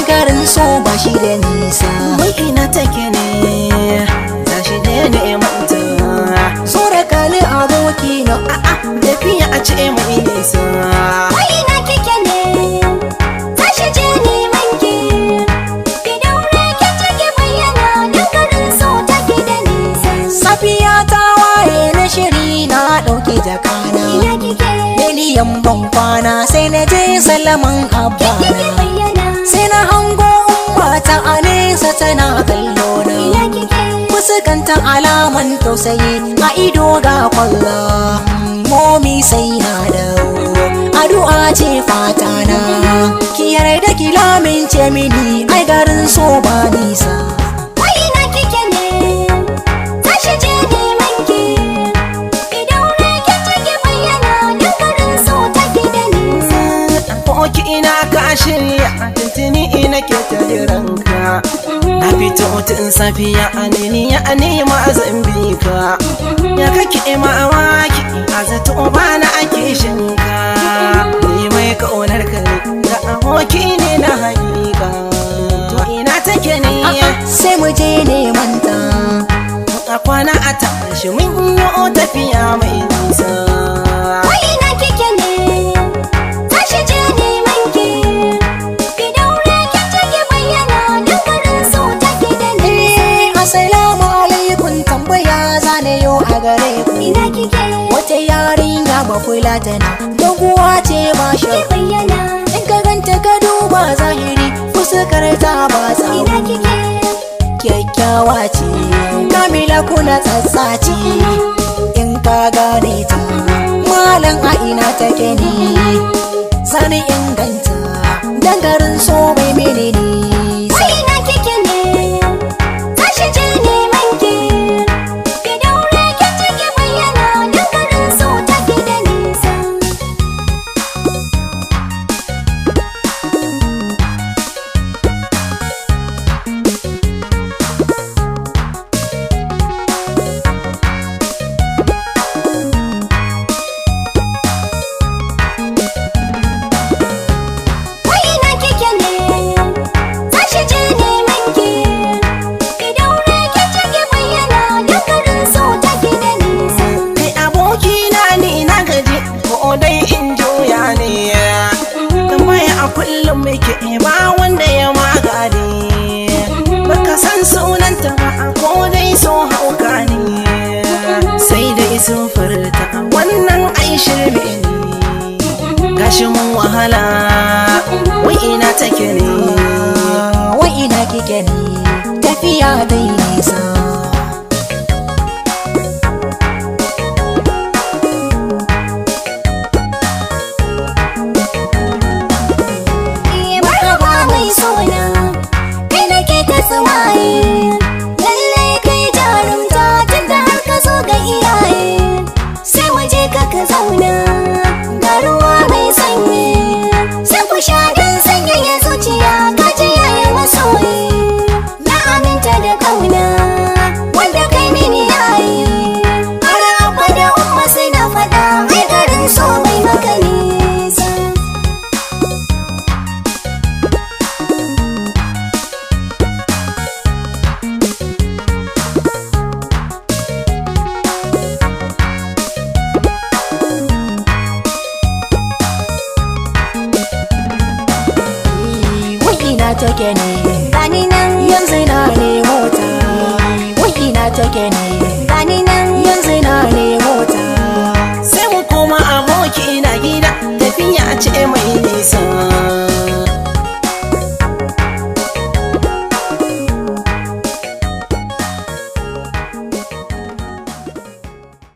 ai garin so ba shi da nisa. wai ina take ne tashi je neman ta. So da kali aboki na tafiya a ce mai nisa. wai ina kike ne tashi je neman ki, ki daure ki take bayyana dan garin so take da nisa. safiya ta waye na shiri na ɗauki jakana. ina kike miliyan ban kwana sai na je salaman kike abana. bayyana sai na hango mata a nesa tana kallo na. ina kike fuskanta alaman tausayi a ido ga kwalla. momi sai na dawo addu'a ce fata na. ki yarda ki lamince mini ai garin so ba nisa. wai ina kike ne tashi je neman ki, ki daure ki take bayyana dan garin so take da nisa. Koki ina ka shirya tuntuni ina ke ranka. Na fito tun safiya aniniya a nema zambika. Ya kake mamaki a zato bana ake shinka. Ni mai kaunar ka ne da aboki ne na hakika. To ina take ne sai mu je neman ta. a kwana a tashi mun yi tafiya mai nisa. wai ina kike ne tashi je neman ki, ki daure ki take bayyana dan garin so take da nisa. Assalamu alaikum tambaya zane yau a gare ku. ina kike wata yarinya ba kula tana doguwa ce ba shi. ki bayyana in ka ganta ka duba zahiri fuskar ta ba ina tsawo. kike kyakkyawa ce kamila kuna tsatsaci. in ka gane ta malam a ina take ne zani inganta dan garin so mai mene nisa. wai ina kike ne tashi je neman ki, ki daure ki take bayyana dan garin so take da nisa. wai ina kike ne tashi je neman ki, ki daure ki take bayyana dan garin so take da nisa. Kai aboki na ni na gaji ko dai in juya ne. Tambaya a kullum muke ba wanda ya magani. Baka san sunanta ba ko dai so hauka ne. Sai dai sun furta wannan ai shirme ne. Gashi mun wahala wai ina take ne. wai ina kike ne tafiya dai nisa. marhaba mai sona kai nake ta tsawaye, lalle kai jarumta tunda har ka zo ga iyaye. sai mu je ka zauna ga ruwa mai sanyi, sai ku sha dan sanyaya zuciya ka ji yayi masoyi. na aminta da kauna wanda kai mini yayi, har abada umma sai na faɗa ai garin so bai maka nisa. wai ina take ne gani nan yanzu na ne